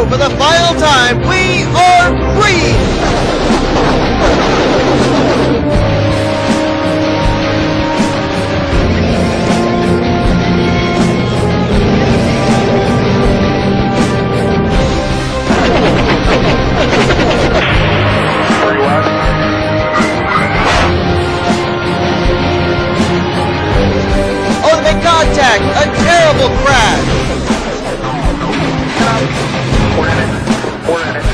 go for the final time. We are free! Contact! A terrible crash! We're in it. We're in it.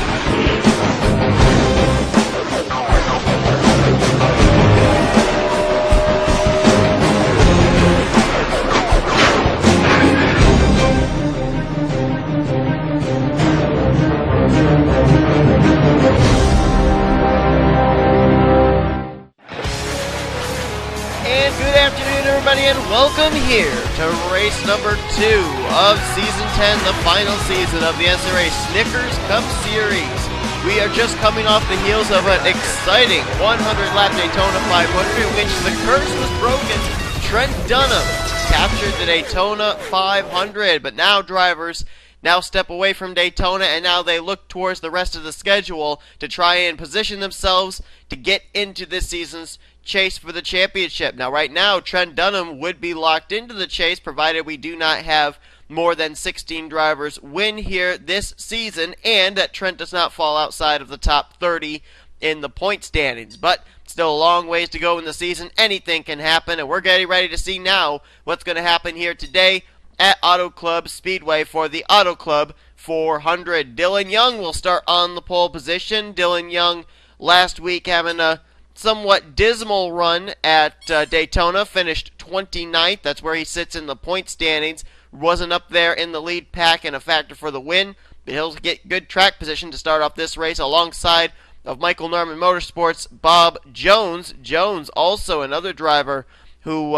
And good afternoon, everybody, and welcome here to race number 2 of Season 10, the final season of the NNSCRA Snickers Cup Series. We are just coming off the heels of an exciting 100-lap Daytona 500 in which the curse was broken. Trent Dunham captured the Daytona 500, but now drivers now step away from Daytona, and now they look towards the rest of the schedule to try and position themselves to get into this season's chase for the championship. Now, right now, Trent Dunham would be locked into the chase, provided we do not have more than 16 drivers win here this season, and that Trent does not fall outside of the top 30 in the point standings. But still a long ways to go in the season. Anything can happen, and we're getting ready to see now what's going to happen here today at Auto Club Speedway for the Auto Club 400. Dylan Young will start on the pole position. Dylan Young last week having a somewhat dismal run at Daytona, finished 29th. That's where he sits in the point standings. Wasn't up there in the lead pack and a factor for the win, but he'll get good track position to start off this race alongside of Michael Norman Motorsports' Bob Jones. Jones, also another driver who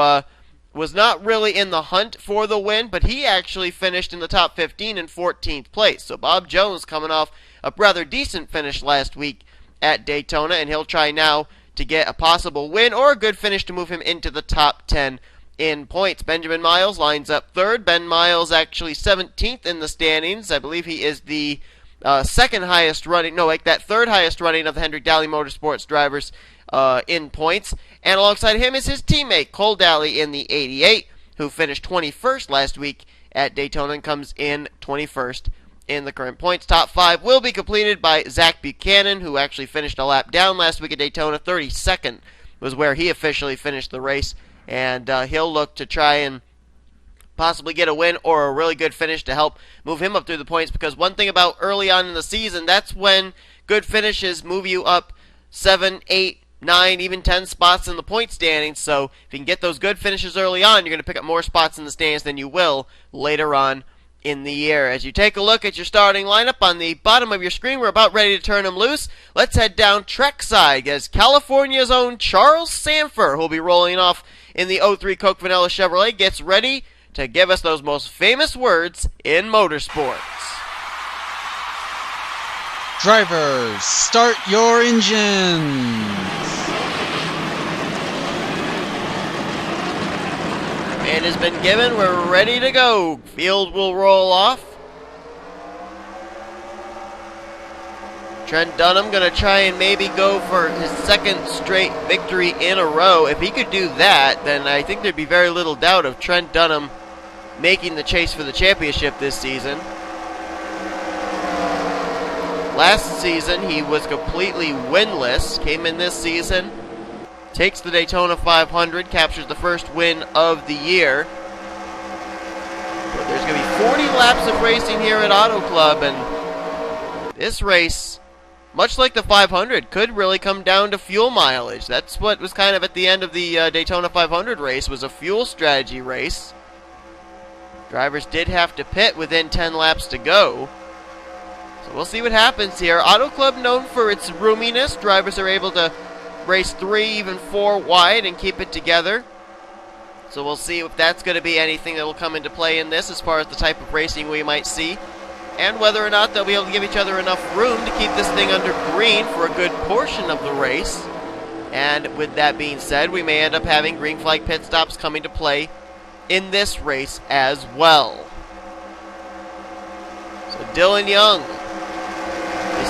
was not really in the hunt for the win, but he actually finished in the top 15 in 14th place. So Bob Jones coming off a rather decent finish last week at Daytona, and he'll try now to get a possible win or a good finish to move him into the top 10 in points. Benjamin Miles lines up third. Ben Miles actually 17th in the standings. I believe he is the second highest running, no, like that third highest running of the Hendrick Daly Motorsports drivers in points. And alongside him is his teammate, Cole Daly in the 88, who finished 21st last week at Daytona and comes in 21st in the current points. Top 5 will be completed by Zach Buchanan, who actually finished a lap down last week at Daytona. 32nd was where he officially finished the race, and he'll look to try and possibly get a win or a really good finish to help move him up through the points, because one thing about early on in the season, that's when good finishes move you up 7, 8, 9, even 10 spots in the point standings. So if you can get those good finishes early on, you're going to pick up more spots in the standings than you will later on in the year. As you take a look at your starting lineup on the bottom of your screen, we're about ready to turn them loose. Let's head down trackside as California's own Charles Sanford, who'll be rolling off in the 03 Coke Vanilla Chevrolet, gets ready to give us those most famous words in motorsports. Drivers, start your engines. Command has been given. We're ready to go. Field will roll off. Trent Dunham going to try and maybe go for his second straight victory in a row. If he could do that, then I think there'd be very little doubt of Trent Dunham making the chase for the championship this season. Last season, he was completely winless. Came in this season, takes the Daytona 500, captures the first win of the year. But there's going to be 40 laps of racing here at Auto Club, and this race, much like the 500, could really come down to fuel mileage. That's what was kind of at the end of the Daytona 500 race, was a fuel strategy race. Drivers did have to pit within 10 laps to go. So we'll see what happens here. Auto Club known for its roominess. Drivers are able to race 3, even 4 wide and keep it together. So we'll see if that's going to be anything that will come into play in this as far as the type of racing we might see, and whether or not they'll be able to give each other enough room to keep this thing under green for a good portion of the race. And with that being said, we may end up having green flag pit stops coming to play in this race as well. So Dylan Young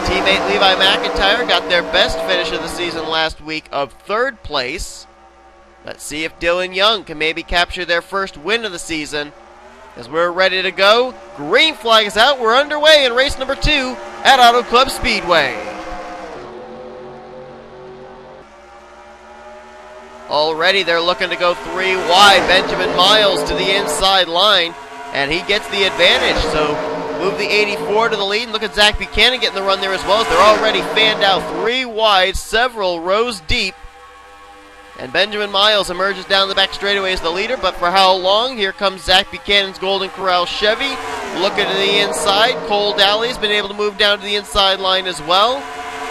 teammate Levi McIntyre got their best finish of the season last week of 3rd place. Let's see if Dylan Young can maybe capture their first win of the season. As we're ready to go, green flag is out. We're underway in race number 2 at Auto Club Speedway. Already they're looking to go 3 wide. Benjamin Miles to the inside line, and he gets the advantage. So move the 84 to the lead, and look at Zach Buchanan getting the run there as well, as they're already fanned out 3 wide, several rows deep. And Benjamin Miles emerges down the back straightaway as the leader, but for how long? Here comes Zach Buchanan's Golden Corral Chevy. Looking to the inside, Cole Daly's been able to move down to the inside line as well.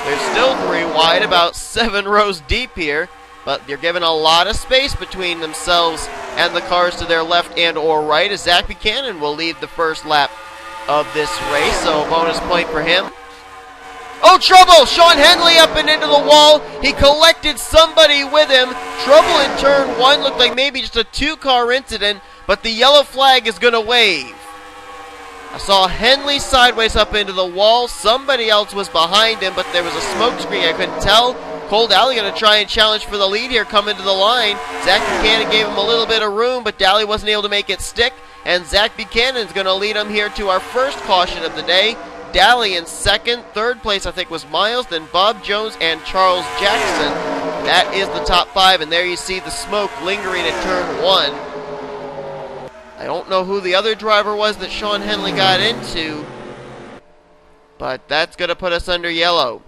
They're still 3 wide, about 7 rows deep here, but they're given a lot of space between themselves and the cars to their left and or right, as Zach Buchanan will lead the first lap of this race, so a bonus point for him. Oh, trouble! Sean Henley up and into the wall. He collected somebody with him. Trouble in turn 1. Looked like maybe just a 2-car incident, but the yellow flag is going to wave. I saw Henley sideways up into the wall. Somebody else was behind him, but there was a smoke screen. I couldn't tell. Cole Daly going to try and challenge for the lead here, coming to the line. Zach Buchanan gave him a little bit of room, but Daly wasn't able to make it stick. And Zach Buchanan's going to lead him here to our first caution of the day. Daly in 2nd. 3rd place, I think, was Miles, then Bob Jones and Charles Jackson. That is the top 5, and there you see the smoke lingering at turn 1. I don't know who the other driver was that Sean Henley got into, but that's going to put us under yellow.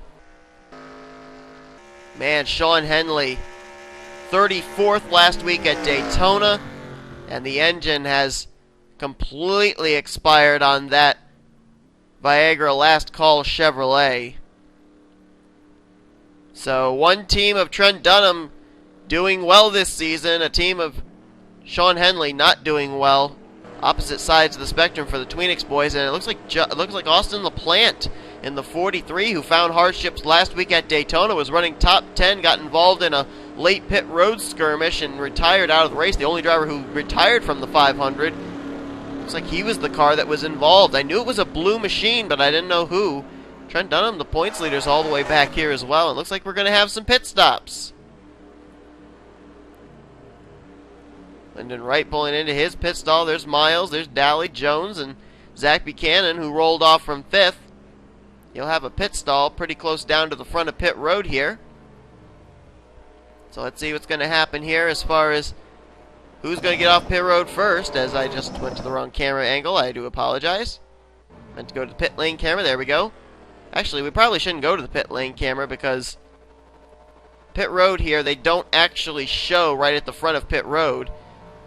Man, Sean Henley, 34th last week at Daytona, and the engine has completely expired on that Viagra Last Call Chevrolet. So one team of Trent Dunham doing well this season, a team of Sean Henley not doing well. Opposite sides of the spectrum for the Tweenix boys, and it looks like Austin LaPlante in the 43, who found hardships last week at Daytona, was running top 10, got involved in a late pit road skirmish and retired out of the race. The only driver who retired from the 500. Looks like he was the car that was involved. I knew it was a blue machine, but I didn't know who. Trent Dunham, the points leader's all the way back here as well. It looks like we're going to have some pit stops. Lyndon Wright pulling into his pit stall. There's Miles, there's Daly, Jones, and Zach Buchanan, who rolled off from 5th. He'll have a pit stall pretty close down to the front of pit road here. So let's see what's going to happen here as far as who's going to get off pit road first, as I just went to the wrong camera angle. I do apologize. Meant to go to the pit lane camera. There we go. Actually, we probably shouldn't go to the pit lane camera because pit road here, they don't actually show right at the front of pit road.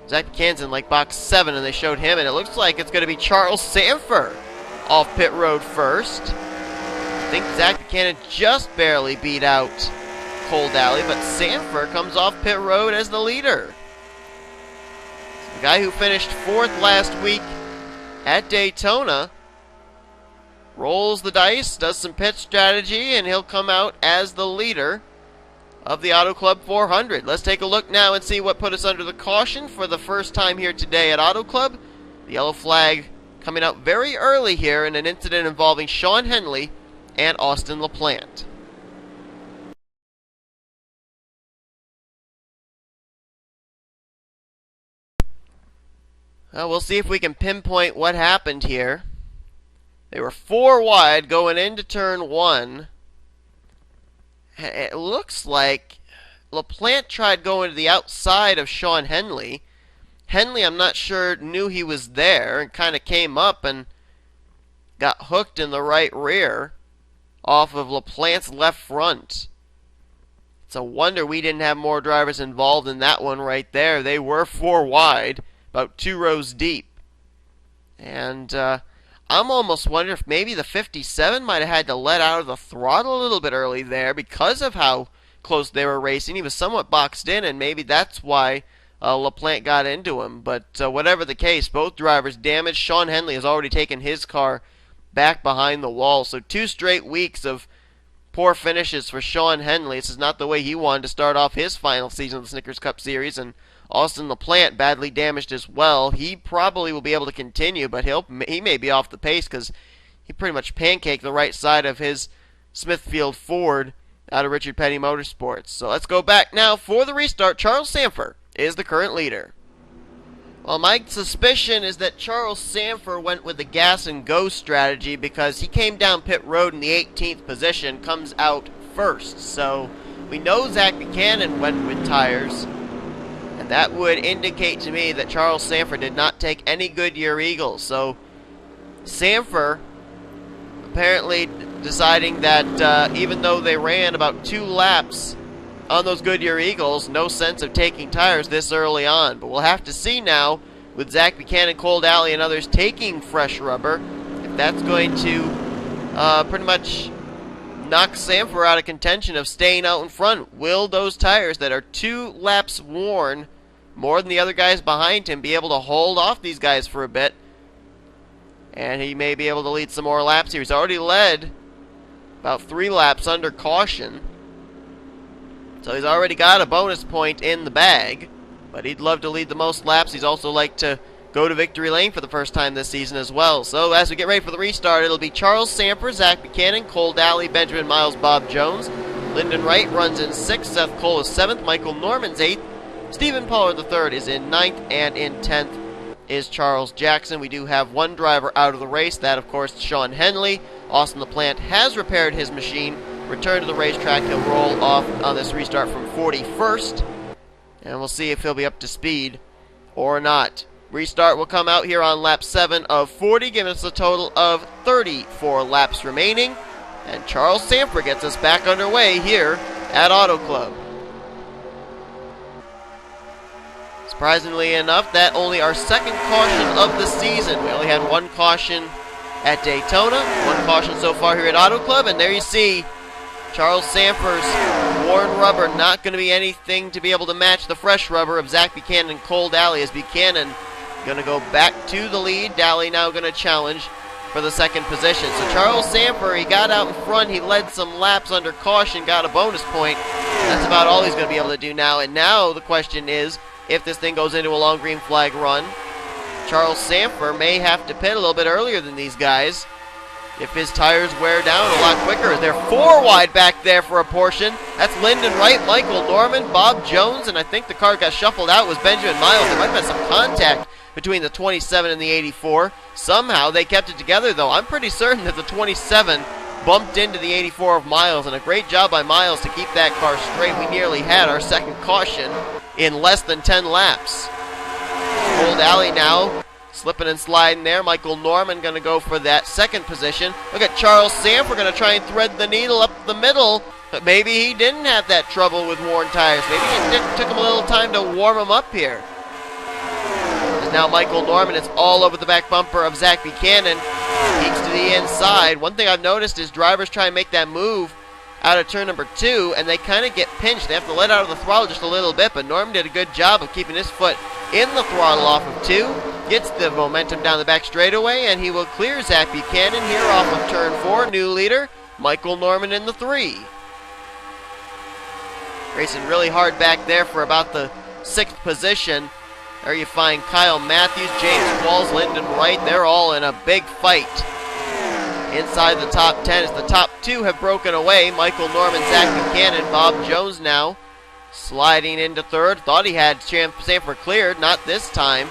Zach Buchanan's in like box 7, and they showed him, and it looks like it's going to be Charles Sanford off pit road first. I think Zach Buchanan just barely beat out Cole Daly, but Sanford comes off pit road as the leader. The guy who finished 4th last week at Daytona rolls the dice, does some pit strategy, and he'll come out as the leader of the Auto Club 400. Let's take a look now and see what put us under the caution for the first time here today at Auto Club. The yellow flag coming out very early here in an incident involving Sean Henley and Austin LaPlante. Well, we'll see if we can pinpoint what happened here. They were 4 wide going into turn 1. It looks like LaPlante tried going to the outside of Sean Henley. Henley, I'm not sure, knew he was there and kind of came up and got hooked in the right rear off of LaPlante's left front. It's a wonder we didn't have more drivers involved in that one right there. They were 4 wide, about 2 rows deep. And I'm almost wondering if maybe the 57 might have had to let out of the throttle a little bit early there because of how close they were racing. He was somewhat boxed in, and maybe that's why LaPlante got into him. But whatever the case, both drivers damaged. Sean Henley has already taken his car back behind the wall. So 2 straight weeks of poor finishes for Sean Henley. This is not the way he wanted to start off his final season of the Snickers Cup Series. And Austin LaPlante badly damaged as well. He probably will be able to continue, but he may be off the pace because he pretty much pancaked the right side of his Smithfield Ford out of Richard Petty Motorsports. So let's go back now for the restart. Charles Sanford is the current leader. Well, my suspicion is that Charles Sanford went with the gas and go strategy because he came down pit road in the 18th position, comes out first. So we know Zach Buchanan went with tires, and that would indicate to me that Charles Sanford did not take any Goodyear Eagles. So Sanford apparently deciding that even though they ran about 2 laps on those Goodyear Eagles, no sense of taking tires this early on. But we'll have to see now with Zach Buchanan, Cole Daly, and others taking fresh rubber, if that's going to pretty much knock Sanford out of contention of staying out in front. Will those tires that are 2 laps worn, more than the other guys behind him, be able to hold off these guys for a bit? And he may be able to lead some more laps here. He's already led about 3 laps under caution. So he's already got a bonus point in the bag. But he'd love to lead the most laps. He's also like to go to victory lane for the first time this season as well. So as we get ready for the restart, it'll be Charles Sanford, Zach Buchanan, Cole Daly, Benjamin Miles, Bob Jones. Lyndon Wright runs in 6th. Seth Cole is 7th. Michael Norman's 8th. Stephen Pollard III is in 9th. And in 10th is Charles Jackson. We do have 1 driver out of the race. That, of course, Sean Henley. Austin LaPlante has repaired his machine. Returned to the racetrack. He'll roll off on this restart from 41st. And we'll see if he'll be up to speed or not. Restart will come out here on lap 7 of 40, giving us a total of 34 laps remaining. And Charles Sanford gets us back underway here at Auto Club. Surprisingly enough, that only our 2nd caution of the season. We only had 1 caution at Daytona, 1 caution so far here at Auto Club, and there you see Charles Sanford's worn rubber not going to be anything to be able to match the fresh rubber of Zach Buchanan and Cole Daly, as Buchanan going to go back to the lead. Daly now going to challenge for the 2nd position. So Charles Sanford, he got out in front, he led some laps under caution, got a bonus point. That's about all he's going to be able to do now. And now the question is, if this thing goes into a long green flag run, Charles Sanford may have to pit a little bit earlier than these guys if his tires wear down a lot quicker. They're 4 wide back there for a portion. That's Lyndon Wright, Michael Norman, Bob Jones, and I think the car got shuffled out was Benjamin Miles. There might have been some contact between the 27 and the 84. Somehow they kept it together, though. I'm pretty certain that the 27 bumped into the 84 of Miles, and a great job by Miles to keep that car straight. We nearly had our 2nd caution in less than 10 laps. Cole Daly now slipping and sliding there. Michael Norman going to go for that 2nd position. Look at Charles Sanford going to try and thread the needle up the middle, but maybe he didn't have that trouble with worn tires. Maybe it took him a little time to warm them up here. And now Michael Norman is all over the back bumper of Zach Buchanan. Peeks to the inside. One thing I've noticed is drivers try and make that move out of turn number 2, and they kind of get pinched. They have to let out of the throttle just a little bit, but Norman did a good job of keeping his foot in the throttle off of 2. Gets the momentum down the back straightaway, and he will clear Zach Buchanan here off of turn 4. New leader, Michael Norman in the 3. Racing really hard back there for about the 6th position. There you find Kyle Matthews, James Walls, Lyndon Wright. They're all in a big fight inside the top 10 as the top 2 have broken away. Michael Norman, Zach Buchanan, Bob Jones now sliding into 3rd. Thought he had Sanford cleared, not this time.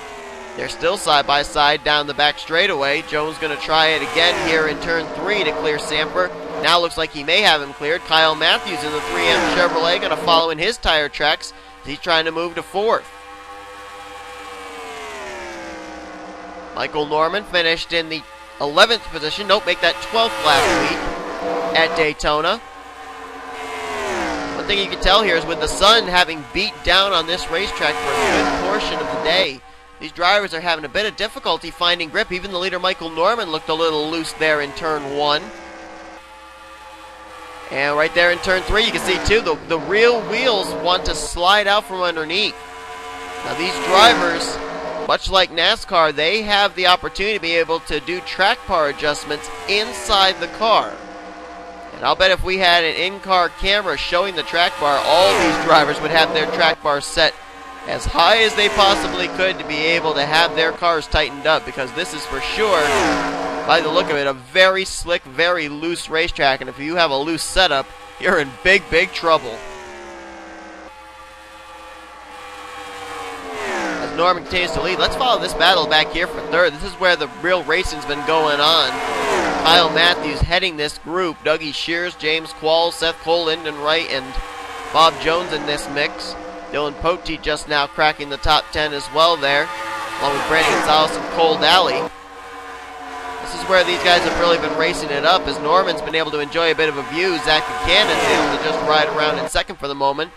They're still side by side down the back straightaway. Jones going to try it again here in turn 3 to clear Sanford. Now looks like he may have him cleared. Kyle Matthews in the 3M Chevrolet going to follow in his tire tracks. He's trying to move to 4th. Michael Norman finished in the 11th position. Nope, make that 12th last week at Daytona. One thing you can tell here is with the sun having beat down on this racetrack for a good portion of the day, these drivers are having a bit of difficulty finding grip. Even the leader, Michael Norman, looked a little loose there in turn 1. And right there in turn 3, you can see, too, the real wheels want to slide out from underneath. Now, these drivers, much like NASCAR, they have the opportunity to be able to do track bar adjustments inside the car. And I'll bet if we had an in-car camera showing the track bar, all these drivers would have their track bar set as high as they possibly could to be able to have their cars tightened up, because this is for sure by the look of it, a very slick, very loose racetrack, and if you have a loose setup, you're in big, big trouble. As Norman continues to lead, let's follow this battle back here for third. This is where the real racing's been going on. Kyle Matthews heading this group. Dougie Shears, James Qualls, Seth Cole, Lyndon Wright, and Bob Jones in this mix. Dylan Poteet just now cracking the top 10 as well there, along with Brandon Gonzalez and Cole Daly. This is where these guys have really been racing it up, as Norman's been able to enjoy a bit of a view. Zach Buchanan's able to just ride around in second for the moment.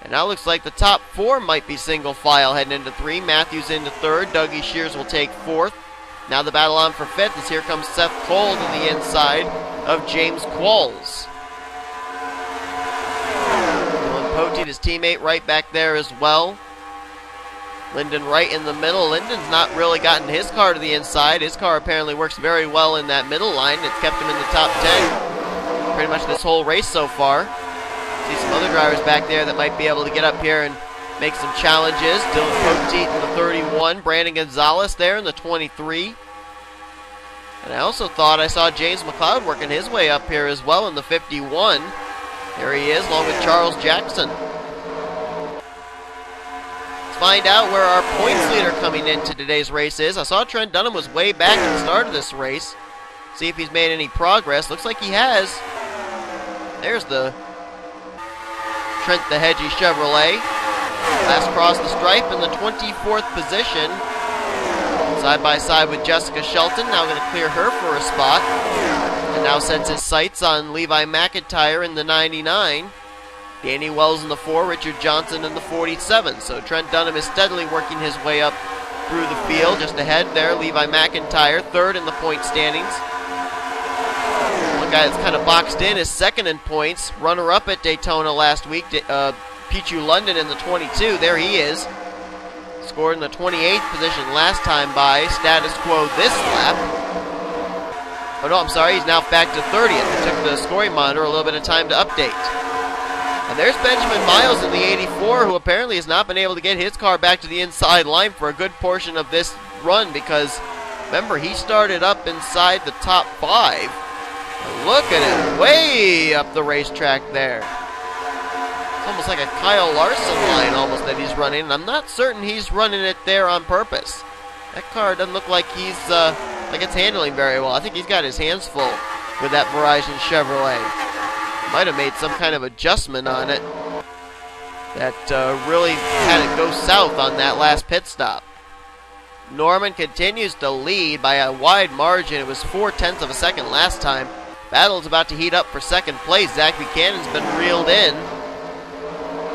And now looks like the top 4 might be single file heading into 3. Matthews into 3rd. Dougie Shears will take 4th. Now the battle on for 5th as here comes Seth Cole to the inside of James Qualls. Dylan Poteet, his teammate, right back there as well. Lyndon Wright in the middle. Lyndon's not really gotten his car to the inside. His car apparently works very well in that middle line. It's kept him in the top 10 pretty much this whole race so far. See some other drivers back there that might be able to get up here and make some challenges. Dylan Poteet in the 31. Brandon Gonzalez there in the 23. And I also thought I saw James McLeod working his way up here as well in the 51. There he is, along with Charles Jackson. Let's find out where our points leader coming into today's race is. I saw Trent Dunham was way back at the start of this race. See if he's made any progress. Looks like he has. There's the Trent the Hedgie Chevrolet. Last cross the stripe in the 24th position. Side by side with Jessica Shelton. Now going to clear her for a spot. And now sets his sights on Levi McIntyre in the 99. Danny Wells in the 4. Richard Johnson in the 47. So Trent Dunham is steadily working his way up through the field. Just ahead there, Levi McIntyre, 3rd in the point standings. One guy that's kind of boxed in is 2nd in points. Runner-up at Daytona last week, Pichu London in the 22. There he is. Scored in the 28th position last time by. Status quo this lap. Oh no, I'm sorry, he's now back to 30th. It took the scoring monitor a little bit of time to update. And there's Benjamin Miles in the 84, who apparently has not been able to get his car back to the inside line for a good portion of this run, because remember, he started up inside the top 5. And look at him, way up the racetrack there. It's almost like a Kyle Larson line almost that he's running, and I'm not certain he's running it there on purpose. That car doesn't look like he's like it's handling very well. I think he's got his hands full with that Verizon Chevrolet. Might have made some kind of adjustment on it that really had it go south on that last pit stop. Norman continues to lead by a wide margin. It was 0.4 of a second last time. Battle's about to heat up for 2nd place. Zach Buchanan's been reeled in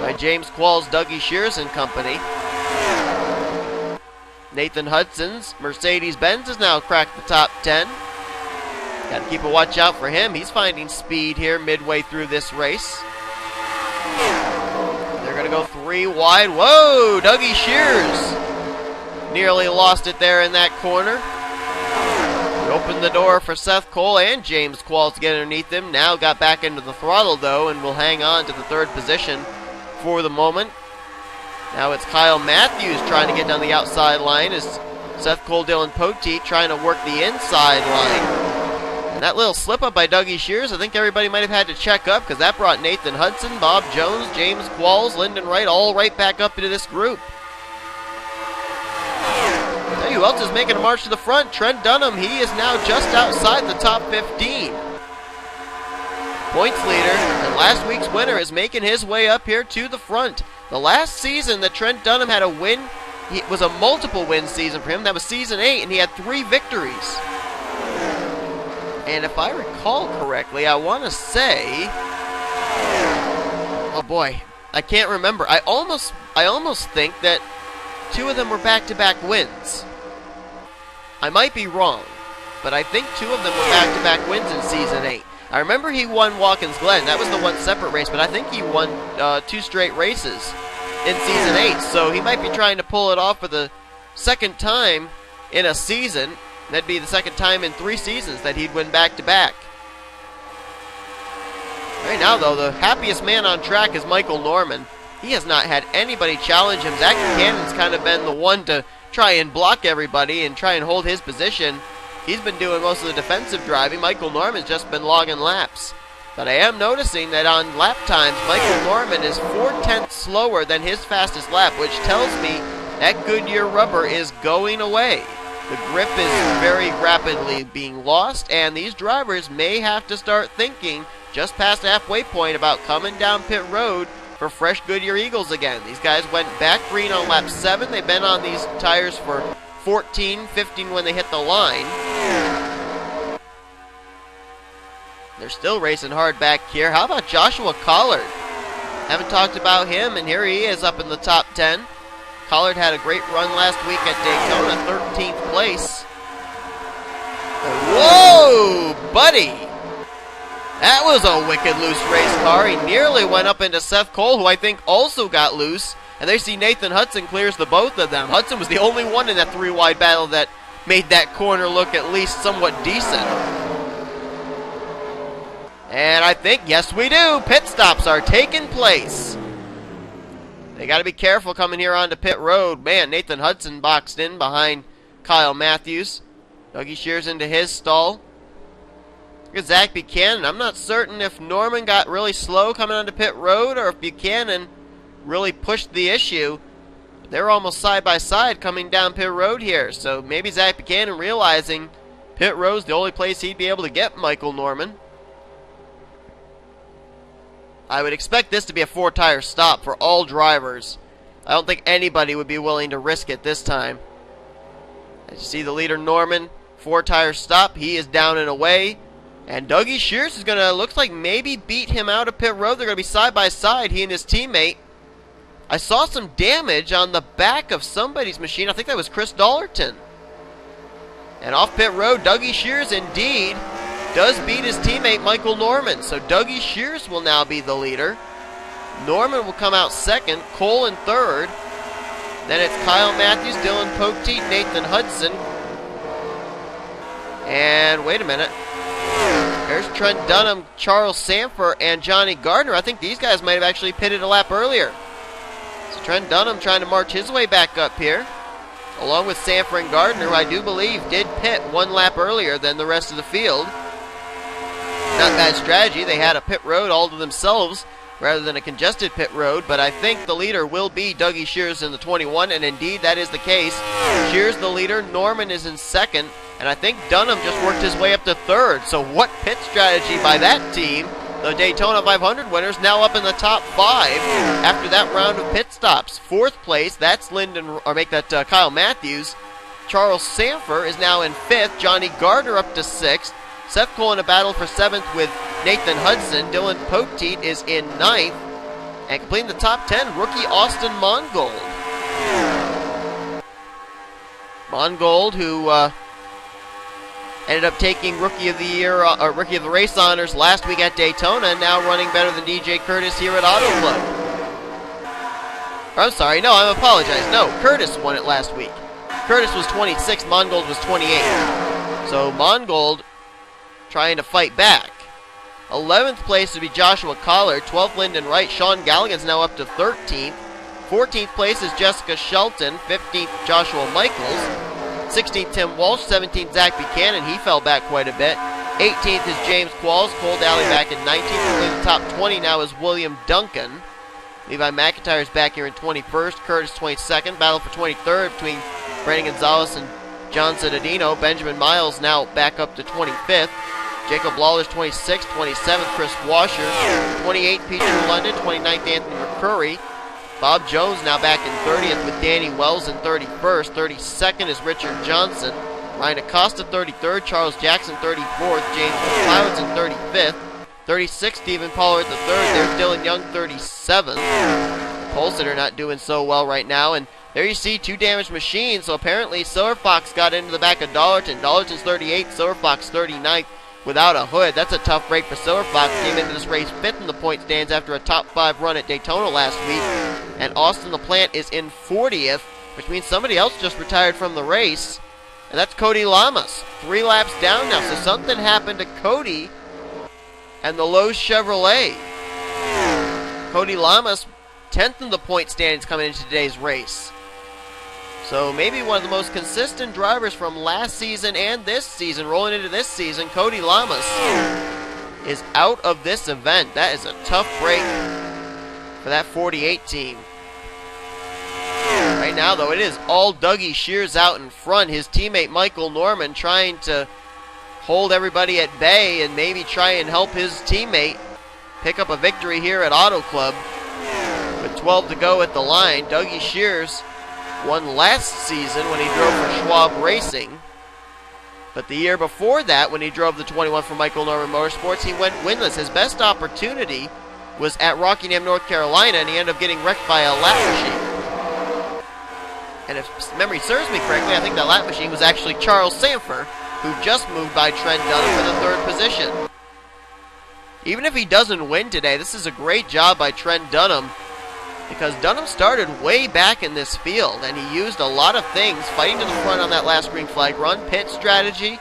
by James Qualls, Dougie Shears and company. Nathan Hudson's Mercedes-Benz has now cracked the top 10. Got to keep a watch out for him. He's finding speed here midway through this race. They're going to go 3 wide. Whoa, Dougie Shears nearly lost it there in that corner. He opened the door for Seth Cole and James Qualls to get underneath him. Now got back into the throttle though, and will hang on to the 3rd position for the moment. Now it's Kyle Matthews trying to get down the outside line as Seth Cole, Dylan Poteet trying to work the inside line. And that little slip up by Dougie Shears, I think everybody might have had to check up, because that brought Nathan Hudson, Bob Jones, James Qualls, Lyndon Wright all right back up into this group. Tell you who else is making a march to the front? Trent Dunham. He is now just outside the top 15. Points leader and last week's winner is making his way up here to the front. The last season that Trent Dunham had a win, it was a multiple win season for him. That was season 8, and he had 3 victories. And if I recall correctly, I want to say, oh boy, I can't remember. I almost think that 2 of them were back-to-back wins. I might be wrong, but I think 2 of them were back-to-back wins in season 8. I remember he won Watkins Glen. That was the one separate race, but I think he won 2 straight races in season 8. So he might be trying to pull it off for the 2nd time in a season. That'd be the 2nd time in 3 seasons that he'd win back-to-back. Right now, though, the happiest man on track is Michael Norman. He has not had anybody challenge him. Zach Buchanan's kind of been the one to try and block everybody and try and hold his position. He's been doing most of the defensive driving. Michael Norman's just been logging laps. But I am noticing that on lap times, Michael Norman is 4/10 slower than his fastest lap, which tells me that Goodyear rubber is going away. The grip is very rapidly being lost, and these drivers may have to start thinking just past the halfway point about coming down pit road for fresh Goodyear Eagles again. These guys went back green on lap 7. They've been on these tires for 14, 15 when they hit the line. They're still racing hard back here. How about Joshua Collard? Haven't talked about him, and here he is up in the top 10. Collard had a great run last week at Daytona, 13th place. Whoa, buddy! That was a wicked loose race car. He nearly went up into Seth Cole, who I think also got loose. And there you see Nathan Hudson clears the both of them. Hudson was the only one in that 3-wide battle that made that corner look at least somewhat decent. And I think, yes we do, pit stops are taking place. They got to be careful coming here onto pit road. Man, Nathan Hudson boxed in behind Kyle Matthews. Dougie Shears into his stall. Look at Zach Buchanan. I'm not certain if Norman got really slow coming onto pit road or if Buchanan really pushed the issue. They're almost side by side coming down pit road here. So maybe Zach Buchanan realizing pit road's the only place he'd be able to get Michael Norman. I would expect this to be a 4-tire stop for all drivers. I don't think anybody would be willing to risk it this time. As you see the leader Norman, 4-tire stop. He is down and away. And Dougie Shears is going to, looks like maybe beat him out of pit road. They're going to be side by side, he and his teammate. I saw some damage on the back of somebody's machine. I think that was Chris Dollerton. And off pit road, Dougie Shears indeed does beat his teammate Michael Norman. So Dougie Shears will now be the leader. Norman will come out second, Cole in third. Then it's Kyle Matthews, Dylan Poteet, Nathan Hudson. And wait a minute. There's Trent Dunham, Charles Sanford, and Johnny Gardner. I think these guys might have actually pitted a lap earlier. So Trent Dunham trying to march his way back up here, along with Sanford and Gardner, who I do believe did pit 1 lap earlier than the rest of the field. Not bad strategy. They had a pit road all to themselves rather than a congested pit road, but I think the leader will be Dougie Shears in the 21, and indeed that is the case. Shears the leader, Norman is in second, and I think Dunham just worked his way up to third. So what pit strategy by that team? The Daytona 500 winners now up in the top 5 after that round of pit stops. 4th place, that's Kyle Matthews. Charles Sanford is now in 5th. Johnny Gardner up to 6th. Seth Cole in a battle for 7th with Nathan Hudson. Dylan Poteet is in 9th. And completing the top 10, rookie Austin Mongold. Mongold, who ended up taking Rookie of the Year, or Rookie of the Race honors last week at Daytona, now running better than DJ Curtis here at Auto Club. Or, I'm sorry, no, I apologize. No, Curtis won it last week. Curtis was 26, Mongold was 28. So Mongold trying to fight back. 11th place would be Joshua Collard. 12th, Lyndon Wright. Sean Galligan's now up to 13th. 14th place is Jessica Shelton. 15th, Joshua Michaels. 16th, Tim Walsh. 17th, Zach Buchanan. He fell back quite a bit. 18th is James Qualls. Cole Daly back in 19th. In the top 20 now is William Duncan. Levi McIntyre is back here in 21st. Curtis 22nd. Battle for 23rd between Brandon Gonzalez and John Cittadino. Benjamin Miles now back up to 25th. Jacob Lawler's 26th, 27th, Chris Washer, 28th, Peter London, 29th, Anthony McCurry. Bob Jones now back in 30th with Danny Wells in 31st. 32nd is Richard Johnson. Ryan Acosta, 33rd. Charles Jackson, 34th. James Clouds in 35th. 36th, Stephen Pollard, the 3rd. There's Dylan Young, 37th. Polster not doing so well right now. And there you see 2 damaged machines. So apparently Silver Fox got into the back of Dollarton. Dollarton's 38th, Silver Fox 39th. Without a hood. That's a tough break for Silver Fox. Came into this race 5th in the point stands after a top 5 run at Daytona last week. And Austin LaPlante is in 40th, which means somebody else just retired from the race. And that's Cody Lamas. 3 laps down now. So something happened to Cody and the Lowe's Chevrolet. Cody Lamas, 10th in the point standings coming into today's race. So maybe one of the most consistent drivers from last season and this season, rolling into this season, Cody Lamas, is out of this event. That is a tough break for that 48 team. Right now, though, it is all Dougie Shears out in front. His teammate Michael Norman trying to hold everybody at bay and maybe try and help his teammate pick up a victory here at Auto Club. With 12 to go at the line, Dougie Shears won last season when he drove for Schwab Racing. But the year before that, when he drove the 21 for Michael Norman Motorsports, he went winless. His best opportunity was at Rockingham, North Carolina, and he ended up getting wrecked by a lap machine. And if memory serves me correctly, I think that lap machine was actually Charles Sanford, who just moved by Trent Dunham for the third position. Even if he doesn't win today, this is a great job by Trent Dunham, because Dunham started way back in this field, and he used a lot of things, fighting to the front on that last green flag run, pit strategy,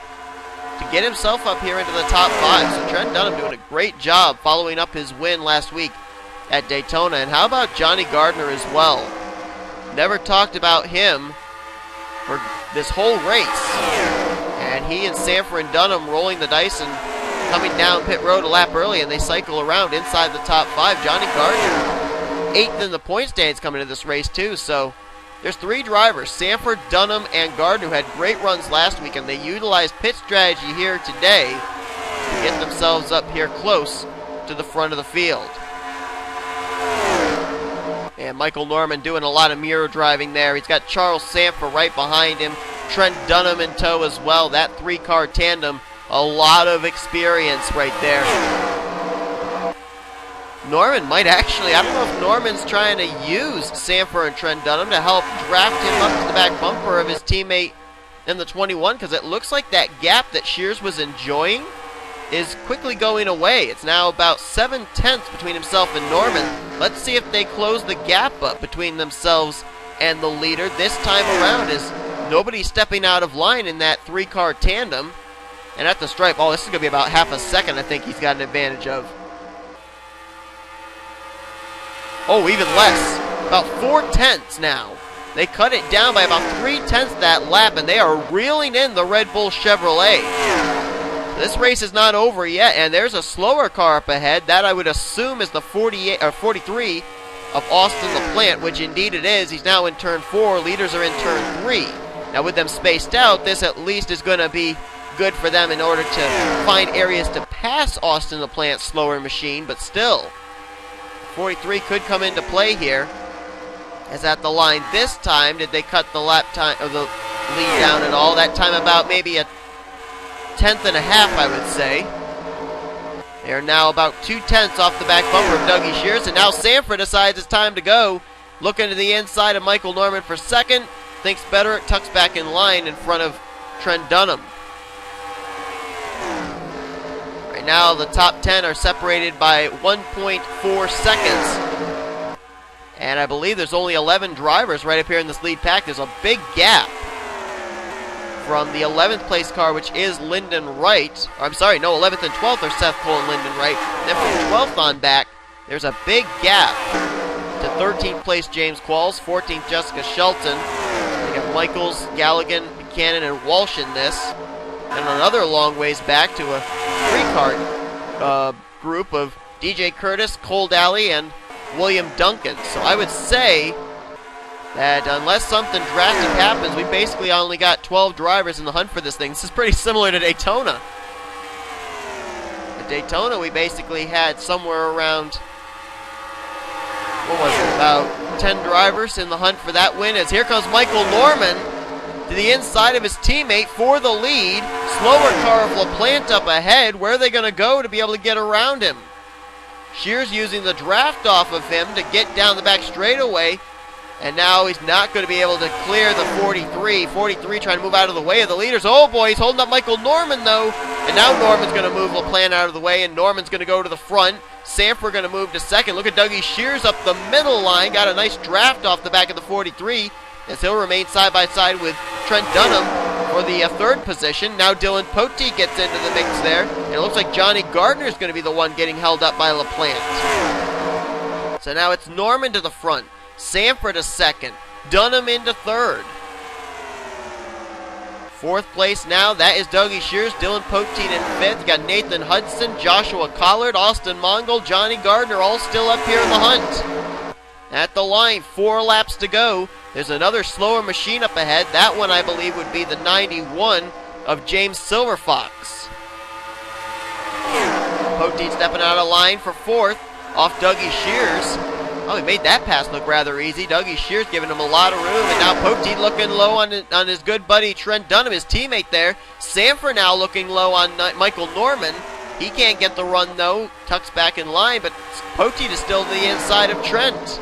to get himself up here into the top 5. So Trent Dunham doing a great job following up his win last week at Daytona. And how about Johnny Gardner as well? Never talked about him for this whole race. And he and Sanford and Dunham rolling the dice and coming down pit road a lap early, and they cycle around inside the top 5. Johnny Gardner 8th in the point standings coming to this race too. So there's 3 drivers, Sanford, Dunham, and Gardner, who had great runs last week, and they utilized pit strategy here today to get themselves up here close to the front of the field. And Michael Norman doing a lot of mirror driving there. He's got Charles Sanford right behind him, Trent Dunham in tow as well. That 3-car tandem, a lot of experience right there. Norman might actually, I don't know if Norman's trying to use Sanford and Trent Dunham to help draft him up to the back bumper of his teammate in the 21, because it looks like that gap that Shears was enjoying is quickly going away. It's now about 7/10 between himself and Norman. Let's see if they close the gap up between themselves and the leader this time around, as nobody's stepping out of line in that 3-car tandem. And at the stripe, oh, this is going to be about half a second I think he's got an advantage of. Oh, even less. About 4/10 now. They cut it down by about 3/10 that lap, and they are reeling in the Red Bull Chevrolet. This race is not over yet, and there's a slower car up ahead. That I would assume is the 43 of Austin LaPlante, which indeed it is. He's now in turn 4. Leaders are in turn 3. Now with them spaced out, this at least is going to be good for them in order to find areas to pass Austin LaPlante's slower machine, but still, 43 could come into play here. As at the line this time, did they cut the lap time or the lead down at all? That time about maybe a 1/10 and a half, I would say. They are now about 2/10 off the back bumper of Dougie Shears, and now Sanford decides it's time to go. Looking to the inside of Michael Norman for second. Thinks better, tucks back in line in front of Trent Dunham. Right now, the top 10 are separated by 1.4 seconds. And I believe there's only 11 drivers right up here in this lead pack. There's a big gap from the 11th place car, which is Lyndon Wright. Or, I'm sorry, no, 11th and 12th are Seth Cole and Lyndon Wright. Then from 12th on back, there's a big gap to 13th place James Qualls, 14th Jessica Shelton. We got Michaels, Galligan, Buchanan, and Walsh in this. And another long ways back to a 3-car group of DJ Curtis, Cole Daly, and William Duncan. So I would say that unless something drastic happens, we basically only got 12 drivers in the hunt for this thing. This is pretty similar to Daytona. At Daytona, we basically had somewhere around, what was it, about 10 drivers in the hunt for that win, as here comes Michael Norman to the inside of his teammate for the lead. Slower car of LaPlante up ahead. Where are they going to go to be able to get around him? Shears using the draft off of him to get down the back straightaway, and now he's not going to be able to clear the 43. 43 trying to move out of the way of the leaders. Oh boy, he's holding up Michael Norman though, and now Norman's going to move LaPlante out of the way, and Norman's going to go to the front. Sanford going to move to second. Look at Dougie Shears up the middle line. Got a nice draft off the back of the 43, as he'll remain side by side with Trent Dunham for the third position. Now Dylan Poteet gets into the mix there, and it looks like Johnny Gardner is going to be the one getting held up by LaPlante. So now it's Norman to the front, Sanford a second, Dunham into third. Fourth place now, that is Dougie Shears, Dylan Poteet in fifth. You got Nathan Hudson, Joshua Collard, Austin Mongol, Johnny Gardner, all still up here in the hunt. At the line, 4 laps to go. There's another slower machine up ahead. That one, I believe, would be the 91 of James Silverfox. Poteet stepping out of line for fourth, off Dougie Shears. Oh, he made that pass look rather easy. Dougie Shears giving him a lot of room, and now Poteet looking low on his good buddy Trent Dunham, his teammate there. Sanford now looking low on Michael Norman. He can't get the run, though. Tucks back in line, but Poteet is still to the inside of Trent.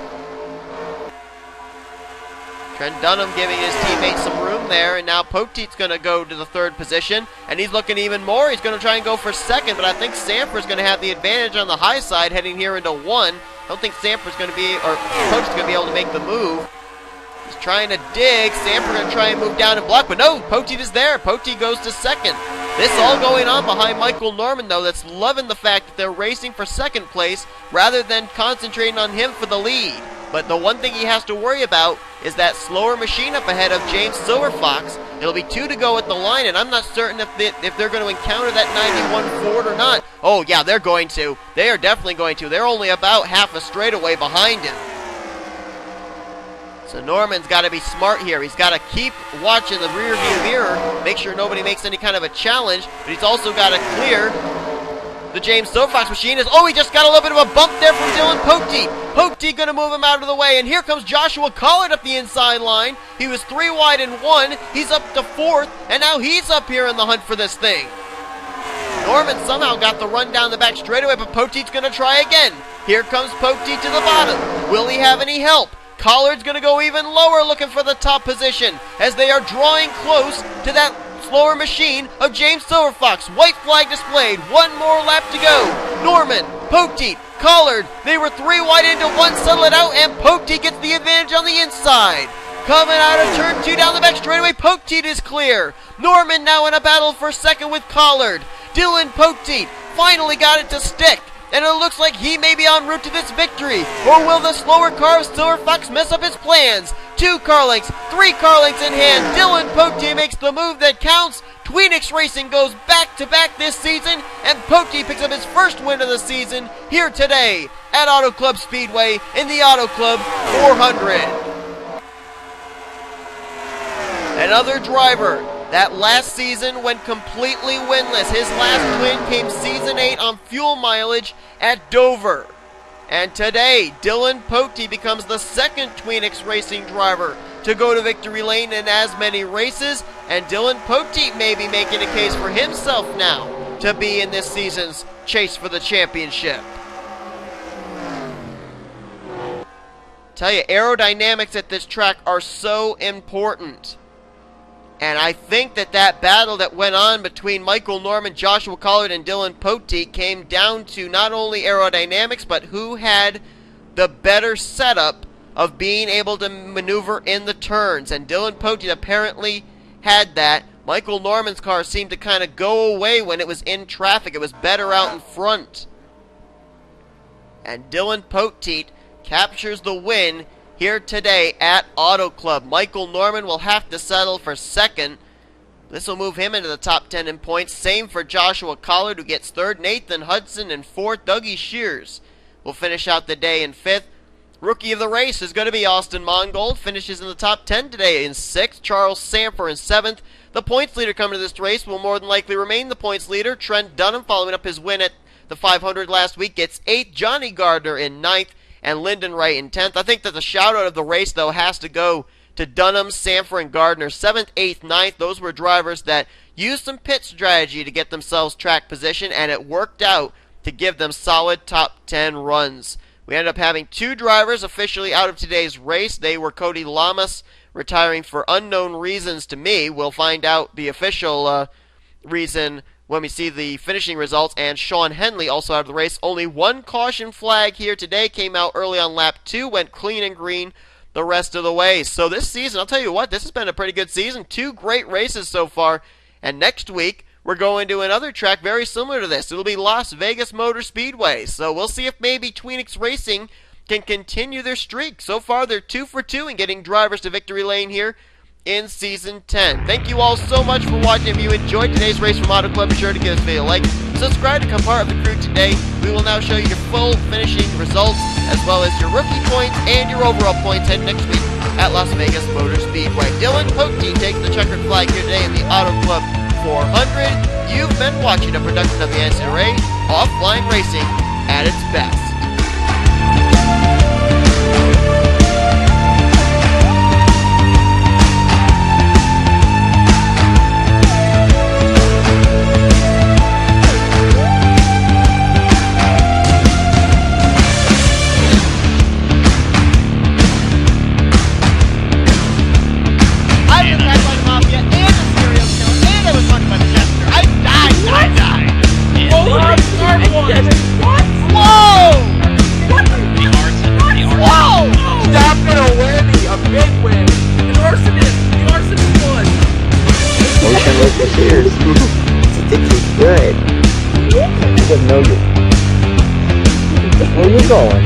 Trent Dunham giving his teammate some room there, and now Poteet's going to go to the third position, and he's looking even more. He's going to try and go for second, but I think Sanford's going to have the advantage on the high side heading here into one. I don't think Sanford's going to be, or Poteet's going to be able to make the move. He's trying to dig. Sanford going to try and move down and block, but no, Poteet is there. Poteet goes to second. This all going on behind Michael Norman, though, that's loving the fact that they're racing for second place rather than concentrating on him for the lead. But the one thing he has to worry about is that slower machine up ahead of James Silverfox. It'll be 2 to go at the line, and I'm not certain if they're going to encounter that 91 Ford or not. Oh, yeah, they're going to. They are definitely going to. They're only about half a straightaway behind him. So Norman's got to be smart here. He's got to keep watching the rear view mirror, make sure nobody makes any kind of a challenge, but he's also got to clear the James Silverfox machine. He just got a little bit of a bump there from Dylan Poteet. Poteet going to move him out of the way, and here comes Joshua Collard up the inside line. He was 3 wide in 1. He's up to 4th, and now he's up here in the hunt for this thing. Norman somehow got the run down the back straightaway, but Poteet's going to try again. Here comes Poteet to the bottom. Will he have any help? Collard's going to go even lower looking for the top position as they are drawing close to that slower machine of James Silverfox. White flag displayed. 1 more lap to go. Norman, Poteet, Collard, they were 3 wide into 1, settle it out, and Poteet gets the advantage on the inside. Coming out of turn 2 down the back straightaway, Poteet is clear. Norman now in a battle for second with Collard. Dylan Poteet finally got it to stick, and it looks like he may be en route to this victory. Or will the slower car of Silverfox mess up his plans? 2 car lengths, 3 car lengths in hand. Dylan Poteet makes the move that counts. Tweenix Racing goes back-to-back this season, and Poteet picks up his first win of the season here today at Auto Club Speedway in the Auto Club 400. Another driver that last season went completely winless. His last win came season 8 on fuel mileage at Dover. And today, Dylan Poteet becomes the second Tweenix Racing driver to go to victory lane in as many races, and Dylan Poteet may be making a case for himself now to be in this season's chase for the championship. Tell you, aerodynamics at this track are so important. And I think that battle that went on between Michael Norman, Joshua Collard, and Dylan Poteet came down to not only aerodynamics, but who had the better setup of being able to maneuver in the turns. And Dylan Poteet apparently had that. Michael Norman's car seemed to kind of go away when it was in traffic. It was better out in front. And Dylan Poteet captures the win here today at Auto Club. Michael Norman will have to settle for second. This will move him into the top 10 in points. Same for Joshua Collard, who gets third. Nathan Hudson in fourth. Dougie Shears will finish out the day in fifth. Rookie of the race is going to be Austin Mongol. Finishes in the top 10 today in sixth. Charles Sanford in seventh. The points leader coming to this race will more than likely remain the points leader. Trent Dunham, following up his win at the 500 last week, gets eighth. Johnny Gardner in ninth. And Lyndon Wright in 10th. I think that the shout-out of the race, though, has to go to Dunham, Sanford, and Gardner. 7th, 8th, 9th. Those were drivers that used some pit strategy to get themselves track position, and it worked out to give them solid top 10 runs. We ended up having 2 drivers officially out of today's race. They were Cody Lamas, retiring for unknown reasons to me. We'll find out the official reason when we see the finishing results, and Sean Henley also out of the race. Only 1 caution flag here today, came out early on lap 2, went clean and green the rest of the way. So this season, I'll tell you what, this has been a pretty good season. 2 great races so far, and next week we're going to another track very similar to this. It'll be Las Vegas Motor Speedway. So we'll see if maybe Tweenix Racing can continue their streak. So far they're 2 for 2 in getting drivers to victory lane here in Season 10. Thank you all so much for watching. If you enjoyed today's race from Auto Club, be sure to give this video a like. Subscribe to become part of the crew today. We will now show you your full finishing results, as well as your rookie points and your overall points heading next week at Las Vegas Motor Speedway. Dylan Pote taking the checkered flag here today in the Auto Club 400. You've been watching a production of the NNSCRA Offline Racing at its best. Good. You didn't know you. Where are you going?